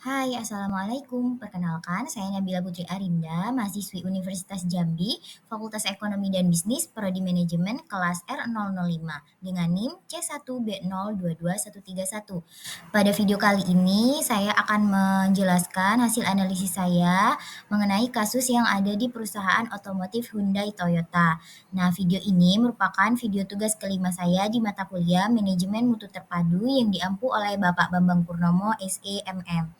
Hai, Assalamualaikum. Perkenalkan, saya Nabila Putri Arinda, mahasiswi Universitas Jambi, Fakultas Ekonomi dan Bisnis, Prodi Manajemen, kelas R005, dengan NIM C1B022131. Pada video kali ini, saya akan menjelaskan hasil analisis saya mengenai kasus yang ada di perusahaan otomotif Hyundai Toyota. Nah, video ini merupakan video tugas kelima saya di mata kuliah Manajemen Mutu Terpadu yang diampu oleh Bapak Bambang Purnomo, SEMM.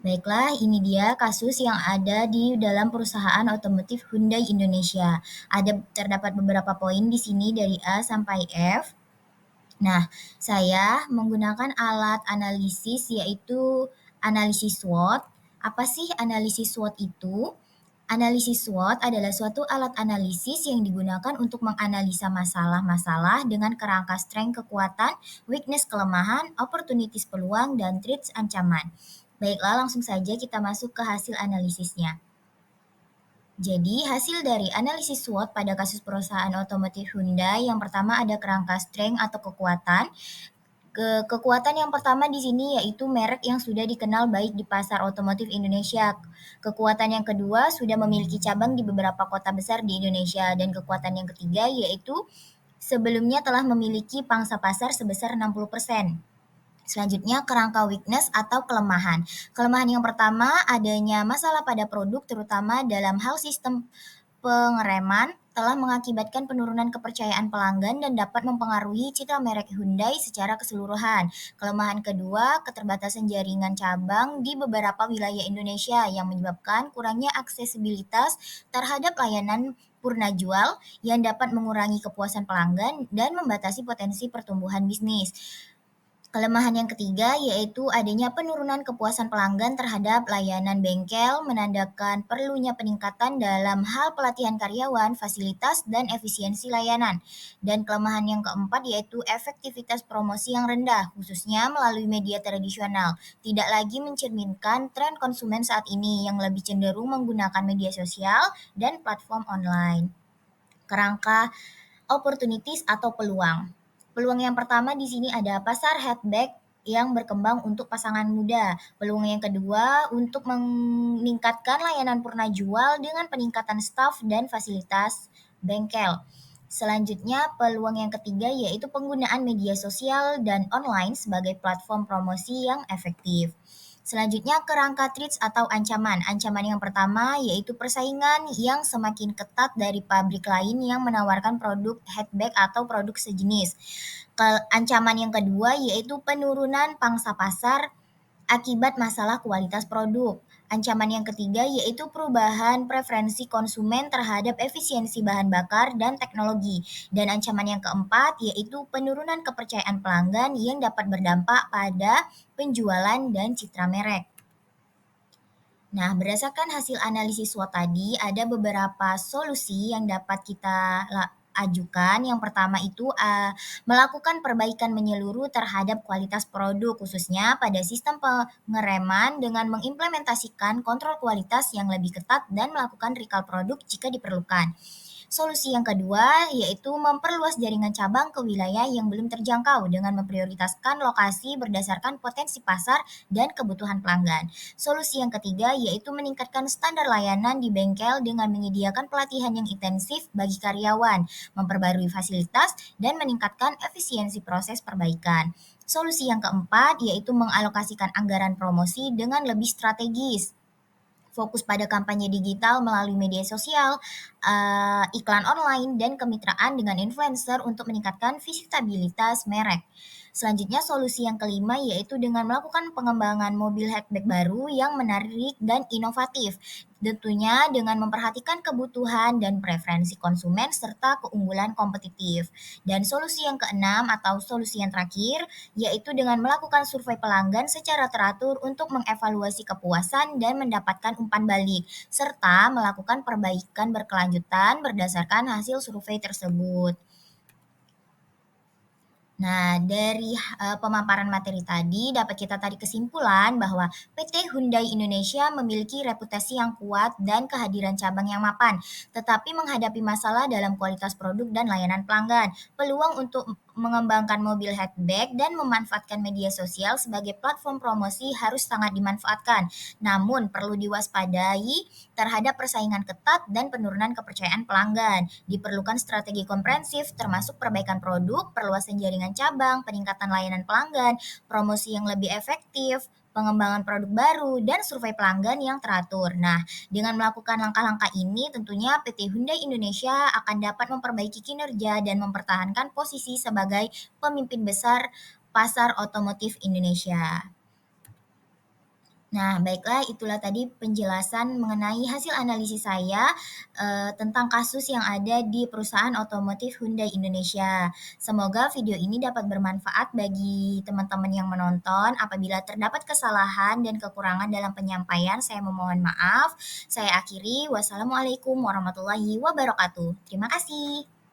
Baiklah, ini dia kasus yang ada di dalam perusahaan otomotif Hyundai Indonesia. Terdapat beberapa poin di sini dari A sampai F. Nah, saya menggunakan alat analisis yaitu analisis SWOT. Apa sih analisis SWOT itu? Analisis SWOT adalah suatu alat analisis yang digunakan untuk menganalisa masalah-masalah dengan kerangka strength kekuatan, weakness kelemahan, opportunities peluang, dan threats ancaman. Baiklah, langsung saja kita masuk ke hasil analisisnya. Jadi, hasil dari analisis SWOT pada kasus perusahaan otomotif Hyundai yang pertama ada kerangka strength atau kekuatan. Kekuatan yang pertama di sini yaitu merek yang sudah dikenal baik di pasar otomotif Indonesia. Kekuatan yang kedua sudah memiliki cabang di beberapa kota besar di Indonesia. Dan kekuatan yang ketiga yaitu sebelumnya telah memiliki pangsa pasar sebesar 60%. Selanjutnya, kerangka weakness atau kelemahan. Kelemahan yang pertama adanya masalah pada produk terutama dalam hal sistem pengereman telah mengakibatkan penurunan kepercayaan pelanggan dan dapat mempengaruhi citra merek Hyundai secara keseluruhan. Kelemahan kedua, keterbatasan jaringan cabang di beberapa wilayah Indonesia yang menyebabkan kurangnya aksesibilitas terhadap layanan purna jual yang dapat mengurangi kepuasan pelanggan dan membatasi potensi pertumbuhan bisnis. Kelemahan yang ketiga yaitu adanya penurunan kepuasan pelanggan terhadap layanan bengkel, menandakan perlunya peningkatan dalam hal pelatihan karyawan, fasilitas, dan efisiensi layanan. Dan kelemahan yang keempat yaitu efektivitas promosi yang rendah, khususnya melalui media tradisional. Tidak lagi mencerminkan tren konsumen saat ini yang lebih cenderung menggunakan media sosial dan platform online. Kerangka opportunities atau peluang. Peluang yang pertama di sini ada pasar hatchback yang berkembang untuk pasangan muda. Peluang yang kedua untuk meningkatkan layanan purna jual dengan peningkatan staf dan fasilitas bengkel. Selanjutnya, peluang yang ketiga yaitu penggunaan media sosial dan online sebagai platform promosi yang efektif. Selanjutnya, kerangka threats atau ancaman. Ancaman yang pertama yaitu persaingan yang semakin ketat dari pabrik lain yang menawarkan produk hatchback atau produk sejenis. Ancaman yang kedua yaitu penurunan pangsa pasar akibat masalah kualitas produk. Ancaman yang ketiga yaitu perubahan preferensi konsumen terhadap efisiensi bahan bakar dan teknologi. Dan ancaman yang keempat yaitu penurunan kepercayaan pelanggan yang dapat berdampak pada penjualan dan citra merek. Nah, berdasarkan hasil analisis SWOT tadi, ada beberapa solusi yang dapat kita ajukan. Yang pertama itu melakukan perbaikan menyeluruh terhadap kualitas produk, khususnya pada sistem pengereman dengan mengimplementasikan kontrol kualitas yang lebih ketat dan melakukan recall produk jika diperlukan. Solusi yang kedua yaitu memperluas jaringan cabang ke wilayah yang belum terjangkau dengan memprioritaskan lokasi berdasarkan potensi pasar dan kebutuhan pelanggan. Solusi yang ketiga yaitu meningkatkan standar layanan di bengkel dengan menyediakan pelatihan yang intensif bagi karyawan, memperbarui fasilitas, dan meningkatkan efisiensi proses perbaikan. Solusi yang keempat yaitu mengalokasikan anggaran promosi dengan lebih strategis. Fokus pada kampanye digital melalui media sosial, iklan online, dan kemitraan dengan influencer untuk meningkatkan visitabilitas merek. Selanjutnya solusi yang kelima yaitu dengan melakukan pengembangan mobil hatchback baru yang menarik dan inovatif. Tentunya dengan memperhatikan kebutuhan dan preferensi konsumen serta keunggulan kompetitif. Dan solusi yang keenam atau solusi yang terakhir yaitu dengan melakukan survei pelanggan secara teratur untuk mengevaluasi kepuasan dan mendapatkan umpan balik, serta melakukan perbaikan berkelanjutan berdasarkan hasil survei tersebut. Nah, dari pemaparan materi tadi dapat kita tarik kesimpulan bahwa PT Hyundai Indonesia memiliki reputasi yang kuat dan kehadiran cabang yang mapan, tetapi menghadapi masalah dalam kualitas produk dan layanan pelanggan. Peluang untuk mengembangkan mobil hatchback dan memanfaatkan media sosial sebagai platform promosi harus sangat dimanfaatkan. Namun, perlu diwaspadai terhadap persaingan ketat dan penurunan kepercayaan pelanggan. Diperlukan strategi komprehensif termasuk perbaikan produk, perluasan jaringan cabang, peningkatan layanan pelanggan, promosi yang lebih efektif, pengembangan produk baru, dan survei pelanggan yang teratur. Nah, dengan melakukan langkah-langkah ini, tentunya PT Hyundai Indonesia akan dapat memperbaiki kinerja dan mempertahankan posisi sebagai pemimpin besar pasar otomotif Indonesia. Nah, baiklah itulah tadi penjelasan mengenai hasil analisis saya, tentang kasus yang ada di perusahaan otomotif Hyundai Indonesia. Semoga video ini dapat bermanfaat bagi teman-teman yang menonton. Apabila terdapat kesalahan dan kekurangan dalam penyampaian, saya memohon maaf. Saya akhiri, wassalamualaikum warahmatullahi wabarakatuh. Terima kasih.